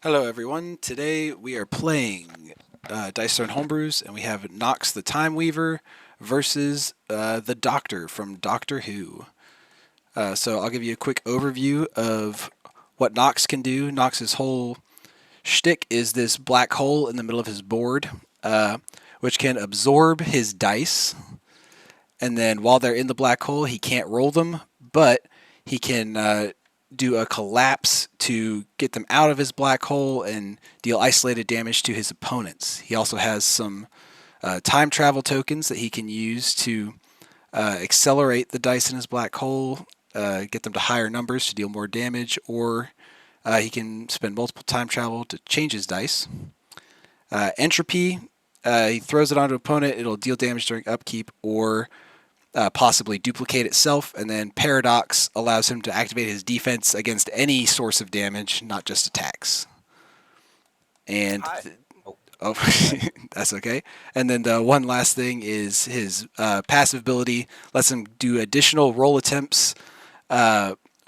Hello, everyone. Today we are playing Dice Throne Homebrews, and we have Nox the Time Weaver versus the Doctor from Doctor Who. So I'll give you a quick overview of what Nox can do. Nox's whole shtick is this black hole in the middle of his board, which can absorb his dice, and then while they're in the black hole, he can't roll them, but he can do a collapse to get them out of his black hole and deal isolated damage to his opponents. He also has some time travel tokens that he can use to accelerate the dice in his black hole, get them to higher numbers to deal more damage, or he can spend multiple time travel to change his dice. Entropy, he throws it onto an opponent, it'll deal damage during upkeep, or possibly duplicate itself, and then Paradox allows him to activate his defense against any source of damage, not just attacks. And Hi. Oh, oh, that's okay. And then the one last thing is his passive ability lets him do additional roll attempts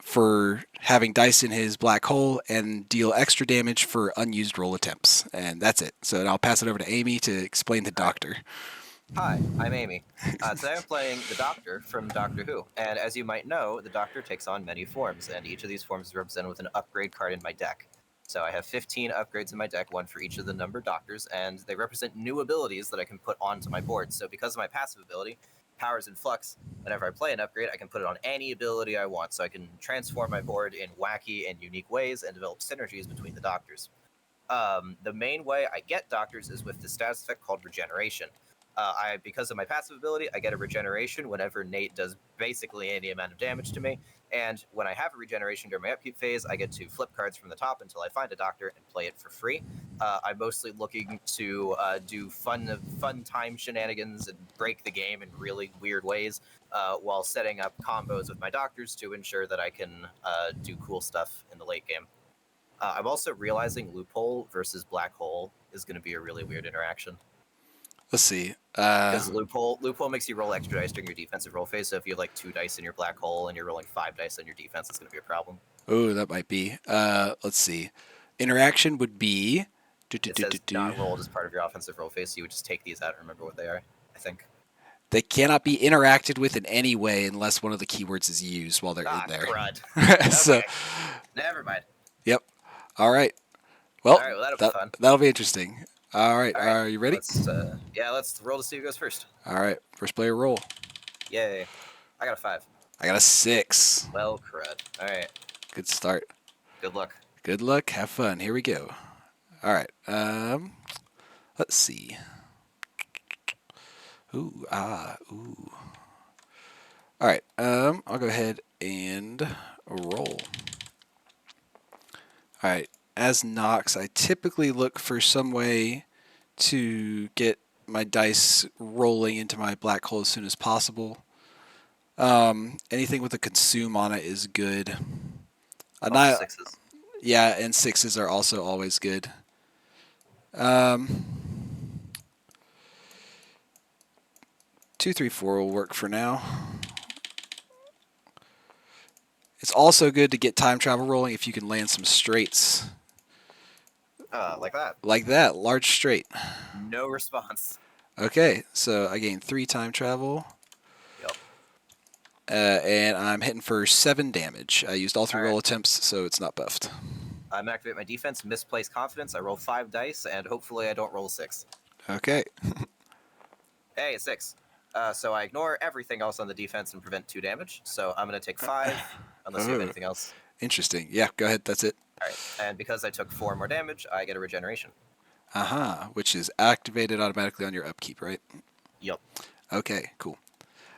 for having dice in his black hole and deal extra damage for unused roll attempts. And that's it. So I'll pass it over to Amy to explain the all right. Doctor. Hi, I'm Amy. Today I'm playing the Doctor from Doctor Who, and as you might know, the Doctor takes on many forms, and each of these forms is represented with an upgrade card in my deck. So I have 15 upgrades in my deck, one for each of the numbered Doctors, and they represent new abilities that I can put onto my board. So because of my passive ability, Powers in Flux, whenever I play an upgrade, I can put it on any ability I want, so I can transform my board in wacky and unique ways and develop synergies between the Doctors. The main way I get Doctors is with the status effect called Regeneration. Because of my passive ability, I get a regeneration whenever Nate does basically any amount of damage to me. And when I have a regeneration during my upkeep phase, I get to flip cards from the top until I find a Doctor and play it for free. I'm mostly looking to do fun time shenanigans and break the game in really weird ways, while setting up combos with my Doctors to ensure that I can do cool stuff in the late game. I'm also realizing Loophole versus Black Hole is going to be a really weird interaction. Let's see. Because loophole makes you roll extra dice during your defensive roll phase. So if you have like 2 dice in your black hole and you're rolling 5 dice on your defense, it's going to be a problem. Oh, that might be. Let's see. Interaction would be. It says not rolled as part of your offensive roll phase, so you would just take these out and remember what they are. I think. They cannot be interacted with in any way unless one of the keywords is used while they're in there. Crud. So, Okay, never mind. yep. All right. Well, All right, well that'll be fun. that'll be interesting. All right. All right, Are you ready? let's roll to see who goes first. All right. First player roll. Yay! I got a 5. I got a 6. Well, crud. All right, Good start. good luck. Good luck. Have fun. Here we go. All right. Let's see. Ooh. Ooh. All right. I'll go ahead and roll. All right. As Nox, I typically look for some way to get my dice rolling into my black hole as soon as possible. Anything with a consume on it is good. Also 6s. Yeah, and 6s are also always good. 2, 3, 4 will work for now. It's also good to get time travel rolling if you can land some straights. Like that. Like that, large straight. No response. Okay, so I gain 3 time travel. Yep. And I'm hitting for 7 damage. I used all 3 roll Alright. attempts, so it's not buffed. I'm gonna activate my defense, misplaced confidence. I roll 5 dice, and hopefully I don't roll a 6. Okay. Hey, a 6. So I ignore everything else on the defense and prevent 2 damage. So I'm gonna take 5, unless you have anything else. Interesting. Yeah, go ahead. That's it. Alright, and because I took 4 more damage, I get a regeneration. Which is activated automatically on your upkeep, right? Yup. Okay, cool.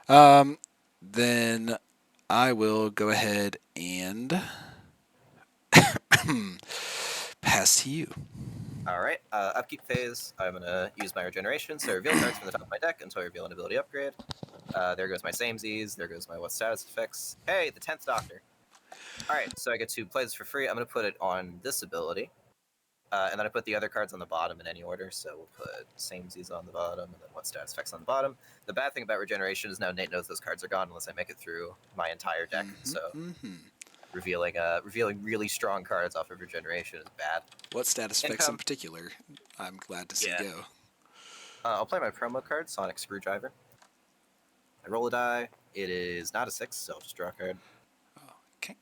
Then I will go ahead and pass to you. Alright, upkeep phase, I'm gonna use my regeneration, so I reveal cards from the top of my deck until I reveal an ability upgrade. There goes my samesies, there goes my what status effects. Hey, the 10th Doctor! Alright, so I get to play this for free. I'm gonna put it on this ability. And then I put the other cards on the bottom in any order. So we'll put samesies on the bottom, and then what status effects on the bottom. The bad thing about regeneration is now Nate knows those cards are gone unless I make it through my entire deck. So revealing really strong cards off of regeneration is bad. What status effects in Income. particular? I'm glad to see Yeah. go. I'll play my promo card, Sonic Screwdriver. I roll a die. It is not a 6, so I'll just draw a card. Okay.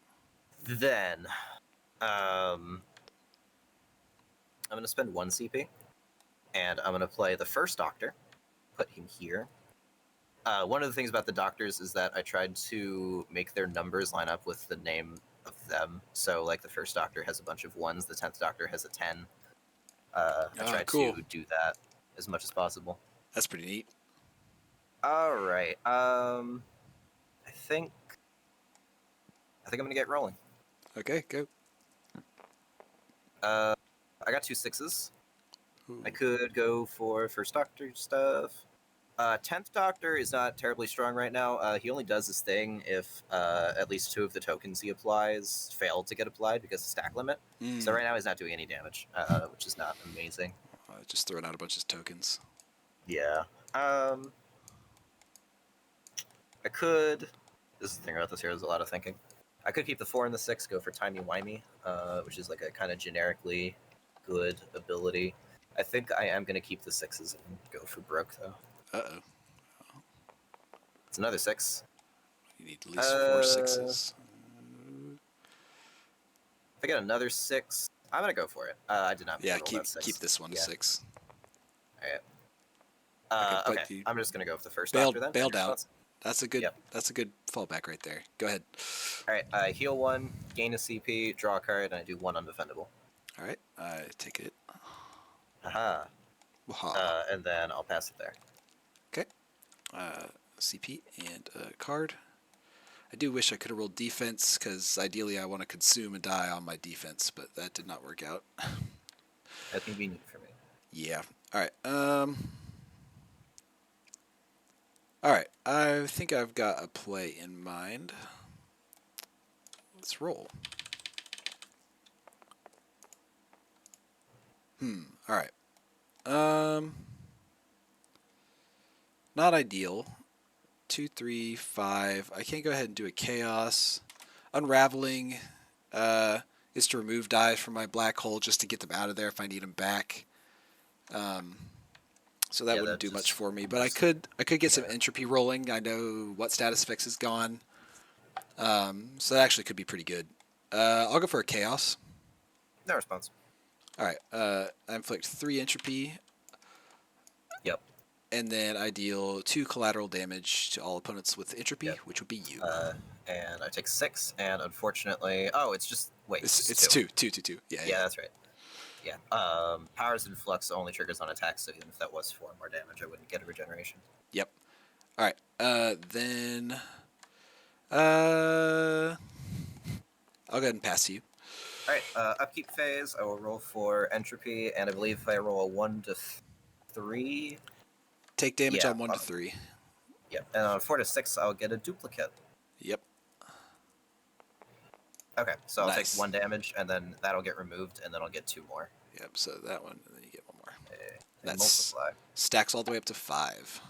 Then, I'm going to spend 1 CP, and I'm going to play the first Doctor, put him here. One of the things about the Doctors is that I tried to make their numbers line up with the name of them. So, like, the first Doctor has a bunch of 1s, the 10th Doctor has a 10. I tried cool. to do that as much as possible. That's pretty neat. All right. I think I'm gonna get rolling. Okay, go. I got 2 6s. Ooh. I could go for first Doctor stuff. 10th Doctor is not terribly strong right now. He only does this thing if at least 2 of the tokens he applies fail to get applied because of stack limit. So right now he's not doing any damage, which is not amazing. Just throwing out a bunch of tokens. Yeah. I could. This is the thing about this here. There's a lot of thinking. I could keep the 4 and the 6, go for Timey Wimey, which is like a kind of generically good ability. I think I am going to keep the 6s and go for Broke, though. Uh-oh. It's another 6. You need at least 4 6s. If I get another 6, I'm going to go for it. I did not. Yeah, roll that 6. keep this one 6. All right. Okay, I'm just going to go with the first Doctor then. Bailed out. That's a good fallback right there. Go ahead. All right, I heal 1, gain a CP, draw a card, and I do 1 undefendable. All right, I take it. Aha. And then I'll pass it there. Okay. CP and a card. I do wish I could have rolled defense, because ideally I want to consume a die on my defense, but that did not work out. That's convenient for me. Yeah. All right. All right. I think I've got a play in mind. Let's roll. All right. Not ideal. 2, 3, 5. I can't go ahead and do a chaos. Unraveling is to remove dice from my black hole just to get them out of there if I need them back. So that wouldn't do much for me. But I could get some entropy rolling. I know what status effects is gone. So that actually could be pretty good. I'll go for a chaos. No response. All right. I inflict 3 entropy. Yep. And then I deal 2 collateral damage to all opponents with entropy, which would be you. And I take 6, and unfortunately, it's just It's 2. Yeah, that's right. Yeah. Powers in Flux only triggers on attacks, so even if that was 4 more damage, I wouldn't get a regeneration. Yep. All right. Then I'll go ahead and pass to you. All right. Upkeep phase. I will roll for entropy, and I believe if I roll a 1 to 3, take damage on 1 to 3. Yep. And on 4 to 6, I'll get a duplicate. Yep. Okay, so I'll take 1 damage, and then that'll get removed, and then I'll get 2 more. Yep, so that one, and then you get 1 more. Okay. That's multiply. Stacks all the way up to 5.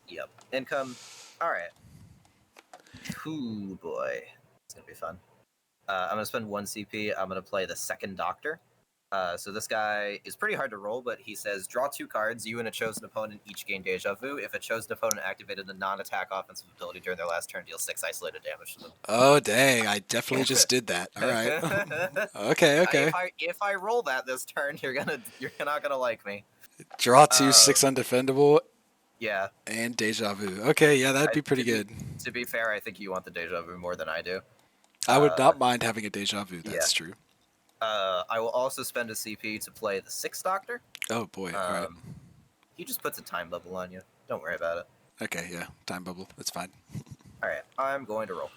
Yep. Income. All right. Ooh, boy. It's going to be fun. I'm going to spend 1 CP. I'm going to play the second Doctor. So this guy is pretty hard to roll, but he says, draw 2 cards. You and a chosen opponent each gain Deja Vu. If a chosen opponent activated a non-attack offensive ability during their last turn, deal 6 isolated damage to them. Oh, dang. I definitely just did that. All right. Okay. If I roll that this turn, you're not gonna like me. Draw 2, 6 undefendable. Yeah. And Deja Vu. Okay, yeah, that'd be pretty good. To be fair, I think you want the Deja Vu more than I do. I would not mind having a Deja Vu. That's true. I will also spend a CP to play the 6th Doctor. Oh, boy. All right. He just puts a time bubble on you. Don't worry about it. Okay, yeah. Time bubble. That's fine. All right. I'm going to roll.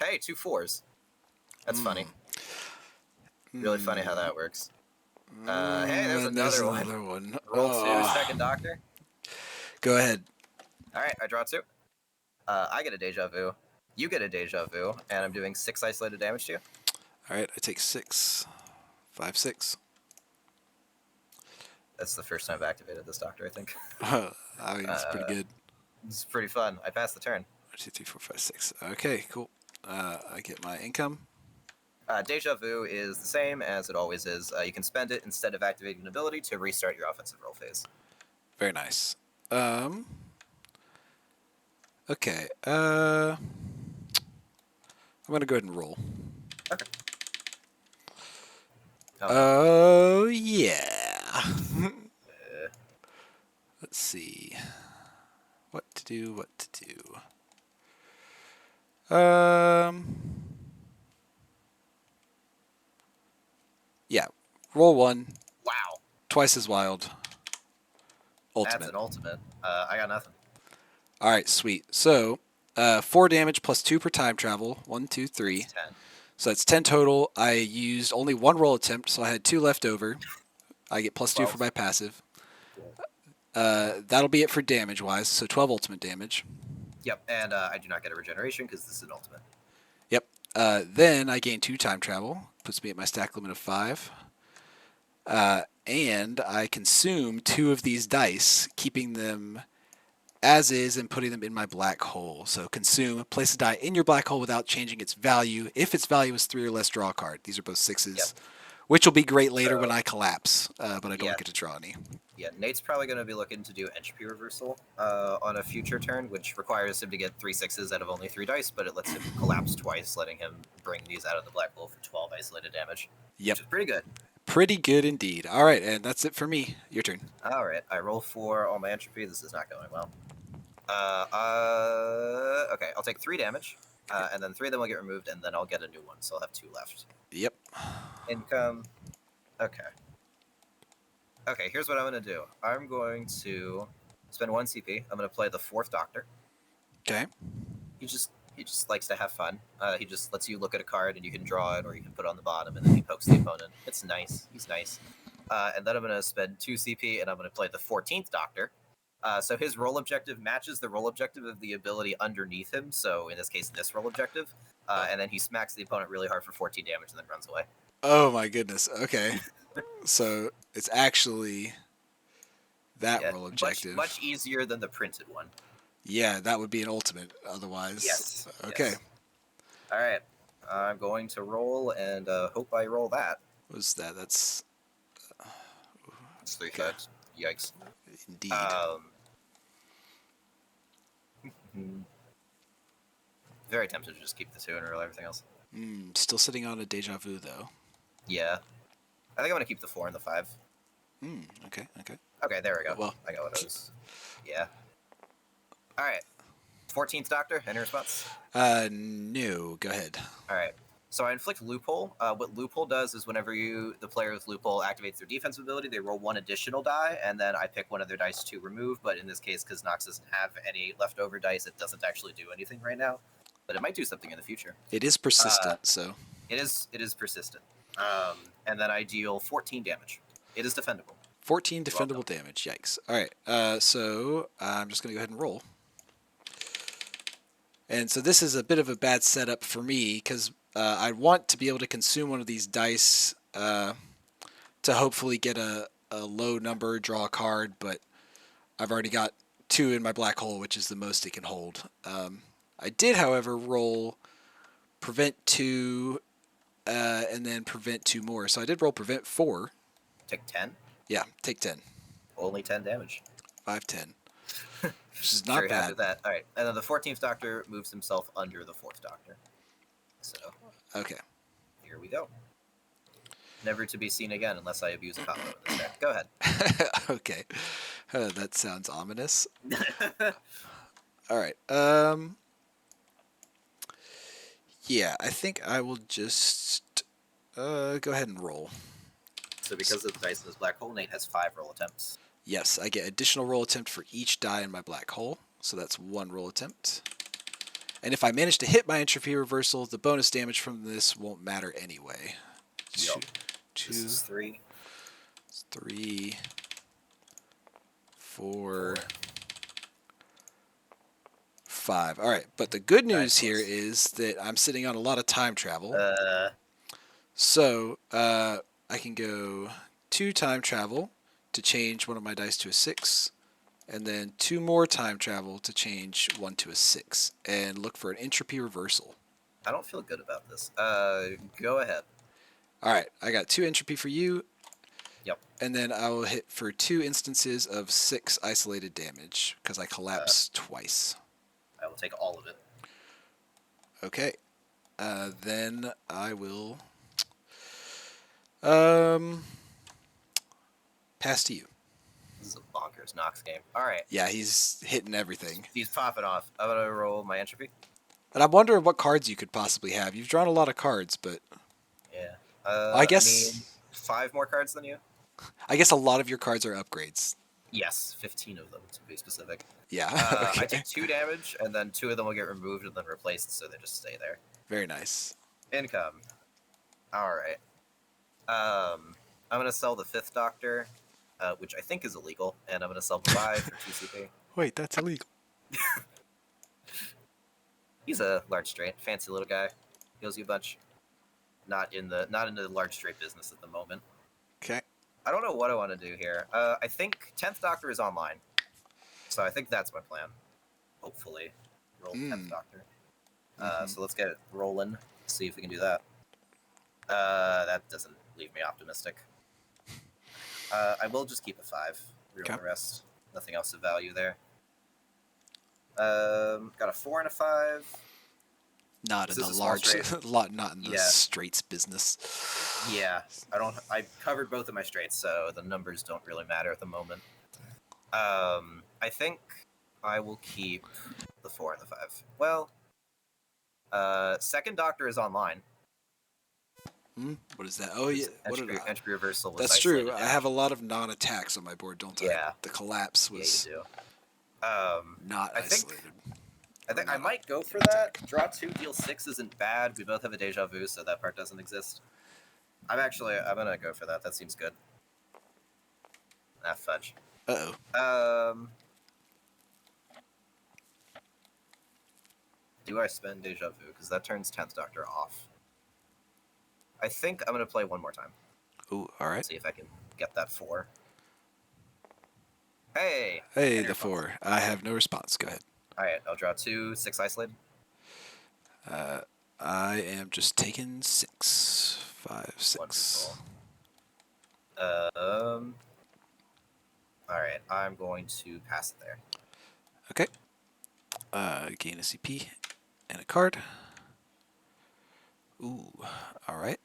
Hey, 2 4s. That's funny. Really funny how that works. Hey, there's another one. Roll 2, second Doctor. Go ahead. All right, I draw 2. I get a Deja Vu. You get a Deja Vu, and I'm doing 6 isolated damage to you. All right, I take 6. 5, 6. That's the first time I've activated this Doctor, I think. I mean, it's pretty good. It's pretty fun. I passed the turn. 2, 3, 4, 5, 6. Okay, cool. I get my income. Deja Vu is the same as it always is. You can spend it instead of activating an ability to restart your offensive roll phase. Very nice. Okay. I'm gonna go ahead and roll. Okay. Oh yeah. Uh, Let's see. What to do? What to do? Yeah. Roll 1. wow. Twice as wild. That's Ultimate. an ultimate. I got nothing. All right, sweet. So, 4 damage plus 2 per time travel. 1, 2, 3. It's 10. So that's 10 total. I used only 1 roll attempt, so I had 2 left over. I get plus 2 for 12. my passive. Cool. That'll be it for damage wise. So 12 ultimate damage. Yep, and I do not get a regeneration because this is an ultimate. Yep. Then I gain 2 time travel. Puts me at my stack limit of 5. And I consume 2 of these dice, keeping them as is and putting them in my black hole. So consume, place a die in your black hole without changing its value. If its value is 3 or less, draw a card. These are both 6s, Yep. which will be great later So- when I collapse, but I don't Yeah. get to draw any. Yeah, Nate's probably going to be looking to do entropy reversal on a future turn, which requires him to get 3 6s out of only 3 dice, but it lets him collapse twice, letting him bring these out of the black hole for 12 isolated damage. Yep. Which is pretty good. Pretty good indeed. All right, and that's it for me. Your turn. All right, I roll for all my entropy. This is not going well. Okay, I'll take 3 damage, and then 3 of them will get removed, and then I'll get a new one, so I'll have 2 left. Yep. Income. Okay. Okay, here's what I'm going to do. I'm going to spend 1 CP. I'm going to play the 4th Doctor. Okay. He just likes to have fun. He just lets you look at a card and you can draw it or you can put it on the bottom and then he pokes the opponent. It's nice. He's nice. And then I'm going to spend 2 CP and I'm going to play the 14th Doctor. So his roll objective matches the roll objective of the ability underneath him. So in this case, this roll objective. And then he smacks the opponent really hard for 14 damage and then runs away. Oh my goodness. Okay. So it's actually that roll objective. Much easier than the printed one. Yeah, that would be an ultimate otherwise. Yes. Okay. Yes. All right. I'm going to roll and hope I roll that. What's that? That's It's 3 Okay. cards. Yikes. indeed. Very tempted to just keep the 2 and roll everything else. Still sitting on a deja vu though. Yeah. I think I'm going to keep the 4 and the 5. Okay. Okay. Okay, there we go. Well. I got what it was. Yeah. All right. 14th Doctor, any response? No. Go ahead. All right. So I inflict Loophole. What Loophole does is whenever the player with Loophole activates their defensive ability, they roll 1 additional die, and then I pick one of their dice to remove. But in this case, because Nox doesn't have any leftover dice, it doesn't actually do anything right now. But it might do something in the future. It is persistent, so It is persistent. And then I deal 14 damage. It is defendable. 14 defendable damage. Yikes. All right. So I'm just gonna go ahead and roll. And so this is a bit of a bad setup for me because I want to be able to consume one of these dice to hopefully get a low number, draw a card, but I've already got 2 in my black hole, which is the most it can hold. I did, however, roll prevent 2 and then prevent 2 more. So I did roll prevent 4. Take 10. Yeah, take 10. Only 10 damage. 5, 10. Which is not Very happy bad. with that. All right. And then the 14th Doctor moves himself under the 4th Doctor. So Okay. here we go. Never to be seen again unless I abuse a combo in this deck. Go ahead. Okay. That sounds ominous. All right. Yeah, I think I will just go ahead and roll. So because of the dice in his black hole, Nate has 5 roll attempts. Yes, I get additional roll attempt for each die in my black hole, so that's 1 roll attempt. And if I manage to hit my entropy reversal, the bonus damage from this won't matter anyway. Yup. Two, This is 3. 3, 4, 5. All right, but the good news here is that I'm sitting on a lot of time travel. So I can go 2 time travel to change one of my dice to a 6, and then 2 more time travel to change 1 to a 6, and look for an entropy reversal. I don't feel good about this. Go ahead. All right, I got 2 entropy for you. Yep. And then I will hit for 2 instances of 6 isolated damage because I collapse twice. I will take all of it. Okay. Then I will pass to you. This is a bonkers Nox game. All right. Yeah, he's hitting everything. He's popping off. I'm gonna roll my entropy. And I'm wondering what cards you could possibly have. You've drawn a lot of cards, but Yeah. I guess I mean, 5 more cards than you. I guess a lot of your cards are upgrades. Yes, 15 of them to be specific. Yeah. I Okay. take 2 damage, and then 2 of them will get removed and then replaced, so they just stay there. Very nice. Income. All right. I'm gonna sell the 5th Doctor, which I think is illegal, and I'm gonna sell 5 for 2 CP. Wait, that's illegal. He's a large straight, fancy little guy. Heals you a bunch. Not in the large straight business at the moment. Okay. I don't know what I want to do here. I think 10th Doctor is online, so I think that's my plan. Hopefully, roll 10th Doctor. So let's get it rolling. See if we can do that. That doesn't leave me optimistic. I will just keep a 5. Reroll Okay. the rest. Nothing else of value there. Got a 4 and a 5. Not in This the is a small large, straight. not in the Yeah. straights business. Yeah, I covered both of my straights, so the numbers don't really matter at the moment. I think I will keep the 4 and the 5. Well, 2nd Doctor is online. What is that? Oh yeah, what Entropy reversal. Was that's true. isolated I damage. have a lot of non-attacks on my board, don't I? Yeah. The collapse Yeah, was you do. not I think- isolated. I think I might go for that. Draw 2, deal 6 isn't bad. We both have a deja vu, so that part doesn't exist. I'm gonna go for that. That seems good. Ah, fudge. Uh-oh. Do I spend deja vu? Because that turns 10th Doctor off. I think I'm gonna play one more time. Ooh, all right. See if I can get that 4. Hey! Hey, and the your phone. 4. I have no response. Go ahead. Alright, I'll draw 2, 6 isolated. I am just taking 6. 5, 6. Wonderful. Alright, I'm going to pass it there. Okay. Gain a CP and a card. Ooh, all right.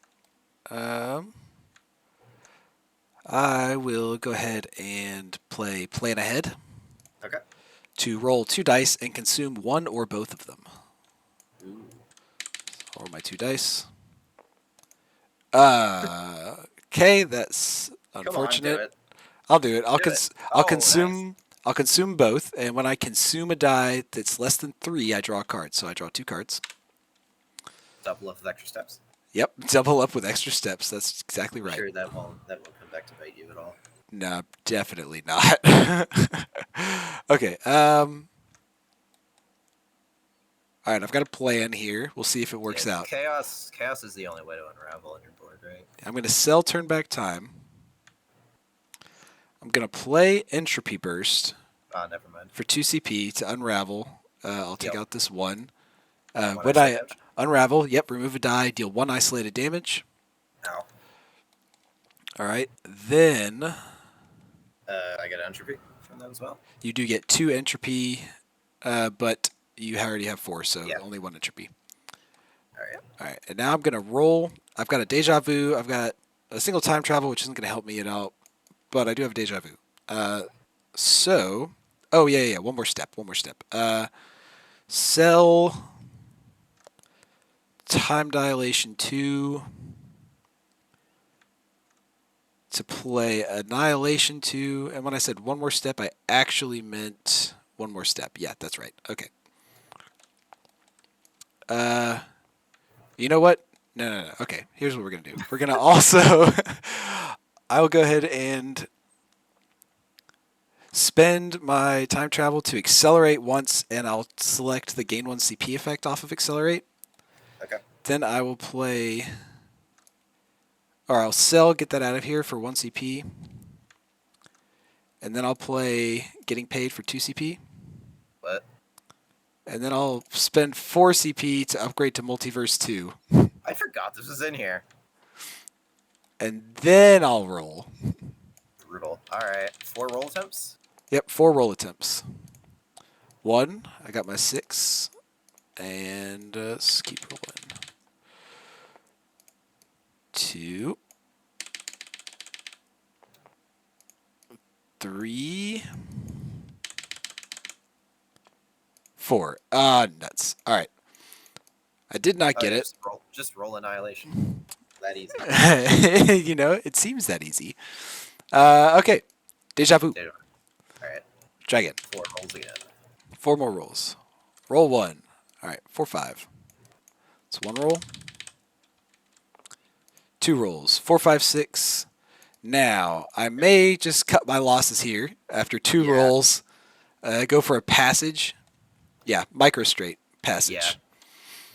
I will go ahead and play Plan Ahead Okay. to roll 2 dice and consume 1 or both of them. Ooh. Roll my 2 dice. Okay, that's unfortunate. Come on, do it. I'll do it. I'll Do it. I'll Oh, consume. I'll consume both, and when I consume a die that's less than 3, I draw a card. So I draw 2 cards. Double up with extra steps. Yep, double up with extra steps. That's exactly right. Sure, that won't come back to bite you at all. No, definitely not. Okay. All right, I've got a plan here. We'll see if it works Yeah, out. Chaos is the only way to unravel on your board, right? I'm going to sell turn back time. I'm going to play Entropy Burst Ah, never mind. for 2 CP to unravel. I'll take Yep. out this 1. One When extra I damage. unravel, yep, remove a die, deal 1 isolated damage. Ow. All right, then I get entropy from that as well. you do get 2 entropy, but you already have 4, so Yeah. only 1 entropy. Alright. All right, and now I'm going to roll. I've got a deja vu. I've got a single time travel, which isn't going to help me at all, but I do have a deja vu. Oh, yeah, one more step. Sell time dilation 2 to play annihilation 2. And when I said one more step, I actually meant one more step. Yeah, that's right. Okay. You know what? No. Okay, here's what we're going to do. We're going to also... I'll go ahead and spend my time travel to accelerate once, and I'll select the gain 1 CP effect off of accelerate. Okay. Then I will play... Or I'll sell, get that out of here for 1 CP. and then I'll play Getting Paid for 2 CP, What? and then I'll spend 4 CP to upgrade to Multiverse 2, I forgot this was in here. and then I'll roll. Brutal. All right, 4 roll attempts. Yep, 4 roll attempts. 1, I got my 6, and let's keep rolling. 2, 3, 4. Ah, nuts. All right. I did not get it. Just roll annihilation. That easy. It seems that easy. Okay. Deja vu. All right. Try again. 4 rolls again. 4 more rolls. Roll 1. All right. 4, 5. It's 1 roll. 2 rolls. 4, 5, 6. Now, I may just cut my losses here after 2 rolls. Go for a passage. Yeah, micro straight passage. Yeah.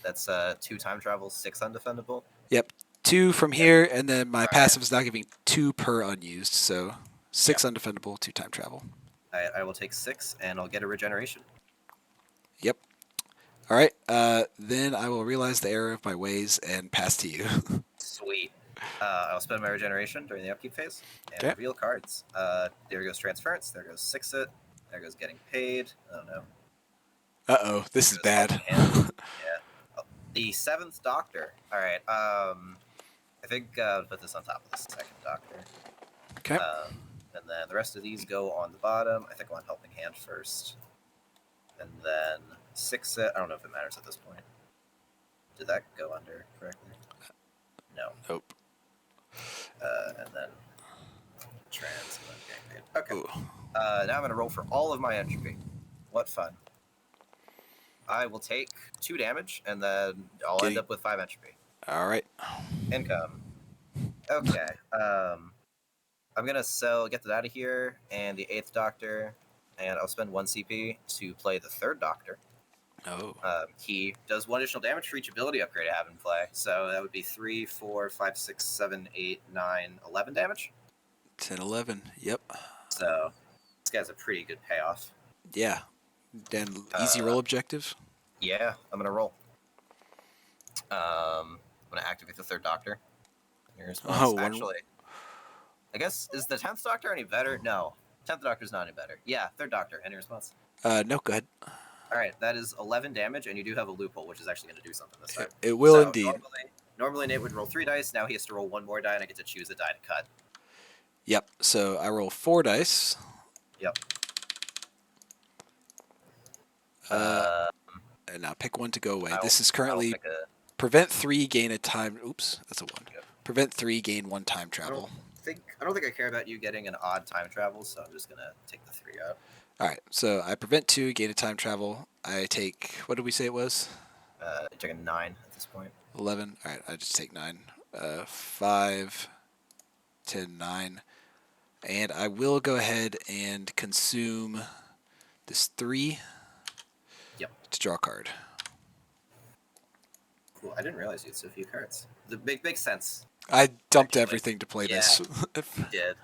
That's 2 time travel, 6 undefendable. Yep. 2 from here, and then my passive is now giving 2 per unused, so 6 undefendable, 2 time travel. I will take 6, and I'll get a regeneration. Yep. All right. Then I will realize the error of my ways and pass to you. Sweet. I'll spend my regeneration during the upkeep phase and reveal cards. There goes Transference. There goes Six-It. There goes Getting Paid. Oh no. Uh-oh. This is bad. Yeah. The 7th Doctor. All right. I think I'll put this on top of the 2nd Doctor. Okay. And then the rest of these go on the bottom. I think I want Helping Hand first. And then Six-It. I don't know if it matters at this point. Did that go under correctly? No. Nope. And then Trans. And then Getting Paid. Okay. Now I'm going to roll for all of my entropy. What fun. I will take 2 damage, and then I'll end up with 5 entropy. All right. Income. Okay. I'm going to get that out of here, and the 8th Doctor, and I'll spend 1 CP to play the 3rd Doctor. Oh. He does 1 additional damage for each ability upgrade I have in play, so that would be 3, 4, 5, 6, 7, 8, 9, 11 damage. 10, 11. Yep. So this guy's a pretty good payoff. Yeah. Then easy roll objective. Yeah, I'm gonna roll. I'm gonna activate the 3rd Doctor. Actually, I guess is the 10th Doctor any better? No, 10th Doctor's not any better. Yeah, 3rd Doctor. Any response? No, go ahead. All right, that is 11 damage, and you do have a loophole, which is actually going to do something this time. It will indeed. Normally Nate would roll 3 dice. Now he has to roll 1 more die, and I get to choose a die to cut. Yep. So I roll 4 dice. Yep. And now pick 1 to go away. This is currently pick a... prevent 3, gain a time. Oops, that's a 1. Yep. Prevent 3, gain 1 time travel. I don't think I care about you getting an odd time travel, so I'm just gonna take the 3 out. All right. So I prevent 2, gain a time travel. I take, what did we say it was? I took a 9 at this point. 11. All right. I just take 9. 5, 10, 9. And I will go ahead and consume this 3. Yep. To draw a card. Cool. I didn't realize you had so few cards. The makes sense. I dumped everything to play this. You did.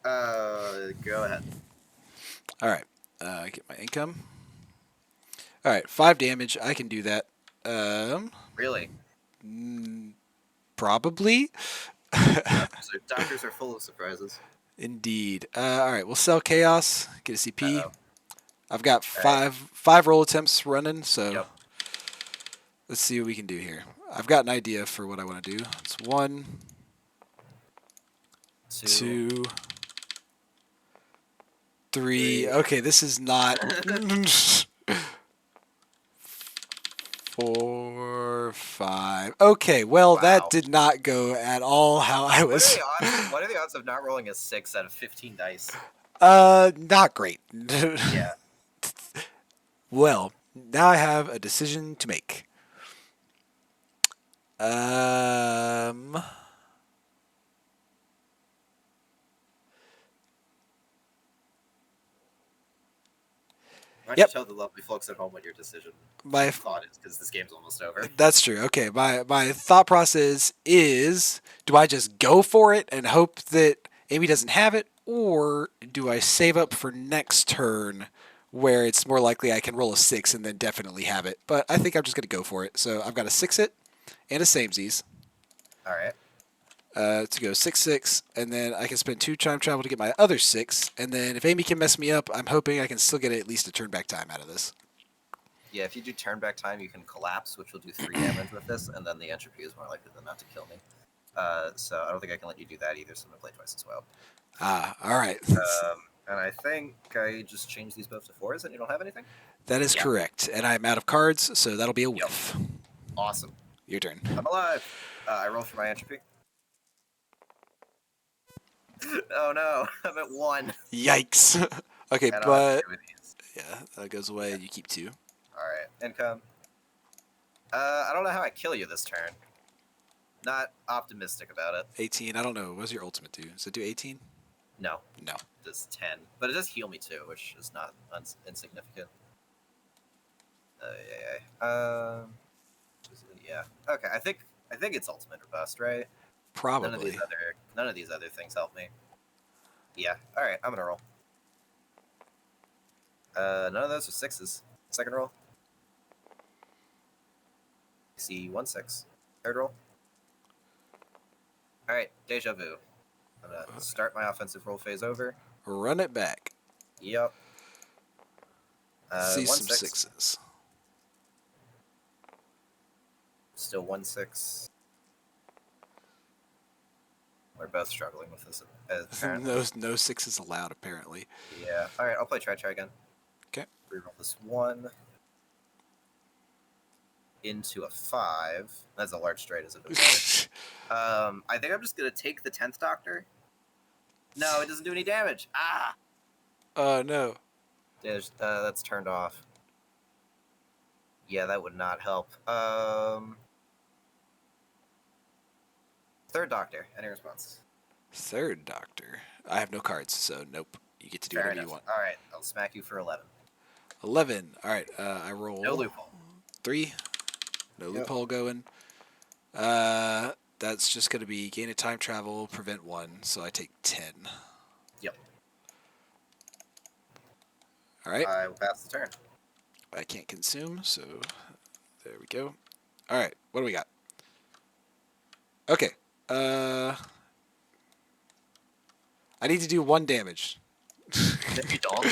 Go ahead. All right. Get my income. All right. 5 damage. I can do that. Really? Probably. So doctors are full of surprises. Indeed. All right. We'll sell chaos. Get a CP. Uh-oh. I've got five roll attempts running, so let's see what we can do here. I've got an idea for what I want to do. It's 1, 2, 3. Okay, this is not 4, 5. Okay, well, that did not go at all how I was. What are the odds of not rolling a 6 out of 15 dice? Not great. Yeah. Well, now I have a decision to make. Why don't you tell the lovely folks at home what your decision thought is, because this game's almost over. That's true. Okay, my thought process is, do I just go for it and hope that Amy doesn't have it, or do I save up for next turn where it's more likely I can roll a 6 and then definitely have it? But I think I'm just going to go for it. So I've got a 6-it and a samesies All right. to go 6-6, and then I can spend 2 time travel to get my other 6, and then if Amy can mess me up, I'm hoping I can still get at least a turn back time out of this. Yeah, if you do turn back time, you can collapse, which will do 3 damage with this, and then the entropy is more likely than not to kill me. So I don't think I can let you do that either, so I'm going to play twice as well. All right. And I think I just changed these both to 4s, and you don't have anything? That is correct, and I'm out of cards, so that'll be a whiff. Awesome. Your turn. I'm alive. I roll for my entropy. Oh no, I'm at 1. Yikes. Okay, And but yeah, that goes away. You keep 2. Alright, income. I don't know how I kill you this turn. Not optimistic about it. 18. I don't know. What does your ultimate do? Does it do 18? No, No. it does 10. But it does heal me too, which is not insignificant. Yeah. Okay, I think it's ultimate or bust, right? Probably. None of these other things help me. Yeah. Alright, I'm gonna roll. None of those are 6s. Second roll. See 1-6. Third roll. Alright, deja vu. I'm gonna start my offensive roll phase over. Run it back. Yep. See some 1-6. 6s. Still 1-6. We're both struggling with this. Apparently. No 6s allowed, apparently. Yeah. Alright, I'll play try again. Okay. Reroll this 1. Into a 5. That's a large straight, isn't it? I think I'm just gonna take the 10th Doctor. No, it doesn't do any damage. Ah! No. That's turned off. Yeah, that would not help. Third Doctor, any response? Third Doctor. I have no cards, so nope. You get to do Fair whatever enough. you want. Alright, I'll smack you for 11. 11. All right, I roll. No loophole. 3. No loophole going. That's just going to be gain a time travel, prevent 1, so I take 10. Yep. All right. I will pass the turn. I can't consume, so there we go. All right, what do we got? Okay. I need to do 1 damage. If you don't.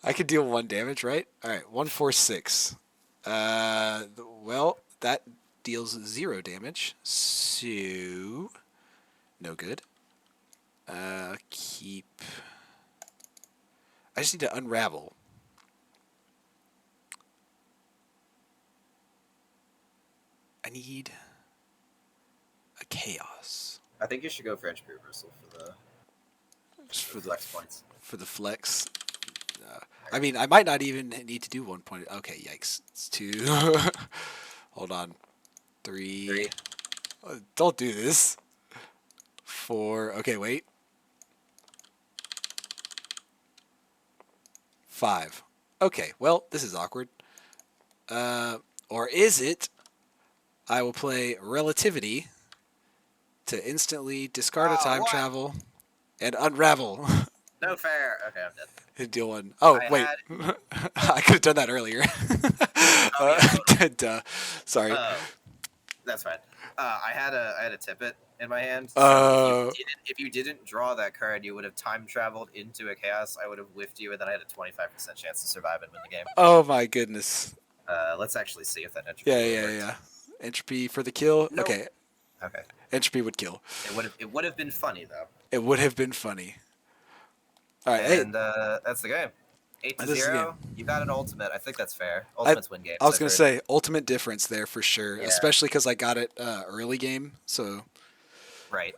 I could deal 1 damage, right? All right, 1, 4, 6. Well, that deals 0 damage, so no good. Keep. I just need to unravel. I need a chaos. I think you should go for entropy reversal for the Just for the flex points. For the flex. I mean, I might not even need to do 1 point. Okay, yikes. It's 2. Hold on. 3. Don't do this. 4. Okay, wait. 5. Okay, well, this is awkward. Or is it? I will play Relativity to instantly discard a time travel and unravel. No fair. Okay, I'm dead. Deal 1. Oh, I wait. I could have done that earlier. Duh. Sorry. That's fine. I had a tippet in my hand. So if you didn't draw that card, you would have time traveled into a chaos. I would have whiffed you, and then I had a 25% chance to survive and win the game. Oh my goodness. Let's actually see if that entropy. Yeah. Entropy for the kill. Nope. Okay. Entropy would kill. It would have been funny though. It would have been funny. All right. And that's the game. 8-0. You got an ultimate. I think that's fair. Ultimates win games. I was gonna say ultimate difference there for sure, especially because I got it early game. So. Right.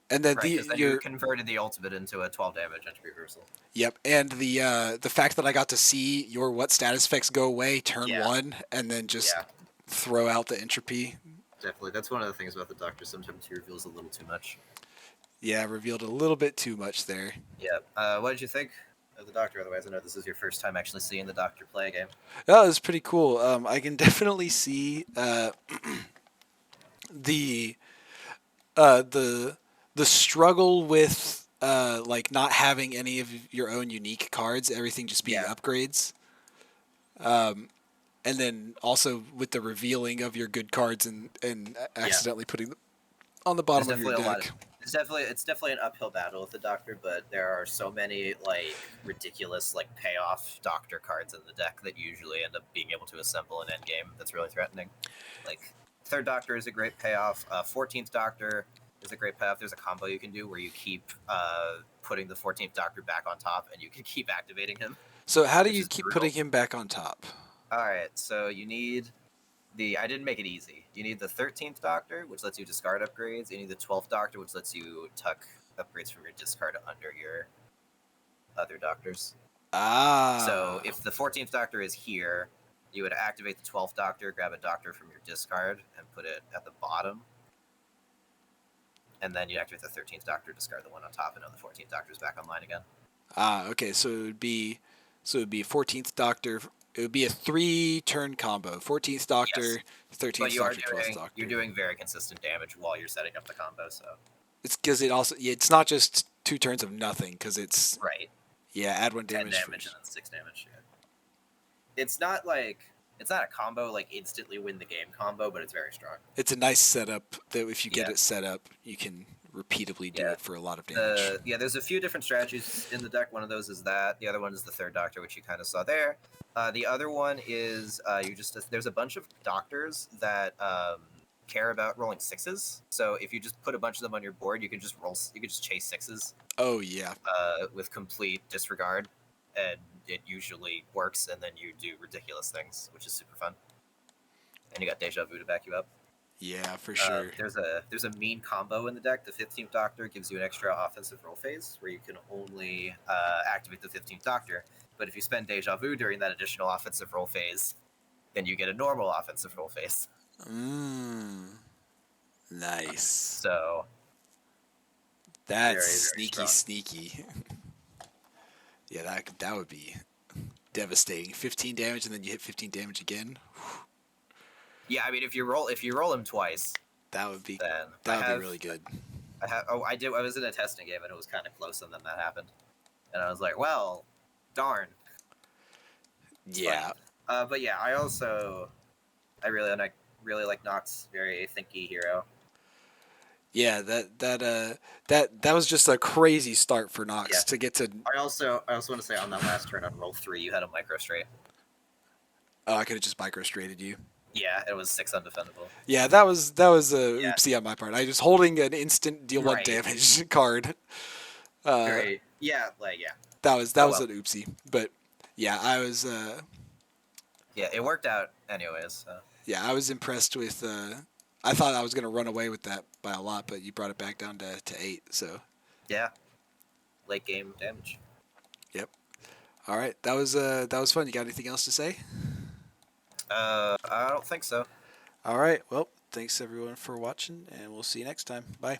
And then you converted the ultimate into a 12 damage entropy reversal. Yep, and the fact that I got to see your what status effects go away turn 1, and then just throw out the entropy. Definitely, that's one of the things about the Doctor. Sometimes he reveals a little too much. Yeah, revealed a little bit too much there. Yeah. What did you think of the Doctor? Otherwise, I know this is your first time actually seeing the Doctor play a game. That was pretty cool. I can definitely see the struggle with like not having any of your own unique cards, everything just being Yeah. upgrades. And then also with the revealing of your good cards and accidentally putting them on the bottom There's of your definitely a lot deck. of it's definitely an uphill battle with the Doctor, but there are so many like ridiculous like payoff Doctor cards in the deck that you usually end up being able to assemble in endgame. That's really threatening. Like Third Doctor is a great payoff. 14th Doctor is a great payoff. There's a combo you can do where you keep putting the 14th Doctor back on top, and you can keep activating him, So how do which you is keep brutal. putting him back on top? All right, so you need I didn't make it easy. You need the 13th Doctor, which lets you discard upgrades. You need the 12th Doctor, which lets you tuck upgrades from your discard under your other Doctors. So Ah. if the 14th Doctor is here, you would activate the 12th Doctor, grab a Doctor from your discard, and put it at the bottom. And then you activate the 13th Doctor, discard the one on top, and now the 14th Doctor is back online again. Okay. So it would be 14th Doctor. It would be a 3-turn combo. 14th Doctor, Yes. 13th But you are Doctor, 12th doing Doctor. you're doing very consistent damage while you're setting up the combo. So It's because it also it's not just 2 turns of nothing because it's right, add 1 10 damage. damage and then 6 damage. Yeah. It's not a combo like instantly win the game combo, but it's very strong. It's a nice setup that if you get Yeah. it set up, you can repeatedly do Yeah. it for a lot of damage. There's a few different strategies in the deck. One of those is that. The other one is the Third Doctor, which you kind of saw there. The other one is there's a bunch of doctors that care about rolling sixes. So if you just put a bunch of them on your board, you can just chase sixes Oh yeah. with complete disregard, and it usually works. And then you do ridiculous things, which is super fun. And you got Deja Vu to back you up. Yeah, for sure. There's a mean combo in the deck. The 15th Doctor gives you an extra offensive roll phase where you can only activate the 15th Doctor. But if you spend Deja Vu during that additional offensive roll phase, then you get a normal offensive roll phase. Nice. So That's very, very sneaky, strong. sneaky. Yeah, that would be devastating. 15 damage and then you hit 15 damage again. yeah, I mean if you roll him twice, That would be then be really good. I was in a testing game and it was kind of close, and then that happened, and I was like, well, darn. Yeah. But yeah, I really like Nox, very thinky hero. Yeah, that was just a crazy start for Nox Yeah. to get to. I also want to say on that last turn on roll 3, you had a micro straight. Oh, I could have just micro straighted you. Yeah, it was 6 undefendable. Yeah, that was a Yeah. oopsie on my part. I was holding an instant deal 1 Right. damage card. Very, yeah, yeah. That was Oh, well. an oopsie, but yeah, I was Yeah, it worked out anyways. So. I was impressed with. I thought I was gonna run away with that by a lot, but you brought it back down to 8. So Yeah, late game damage. yep. All right, that was fun. You got anything else to say? I don't think so. All right. Well, thanks everyone for watching, and we'll see you next time. Bye.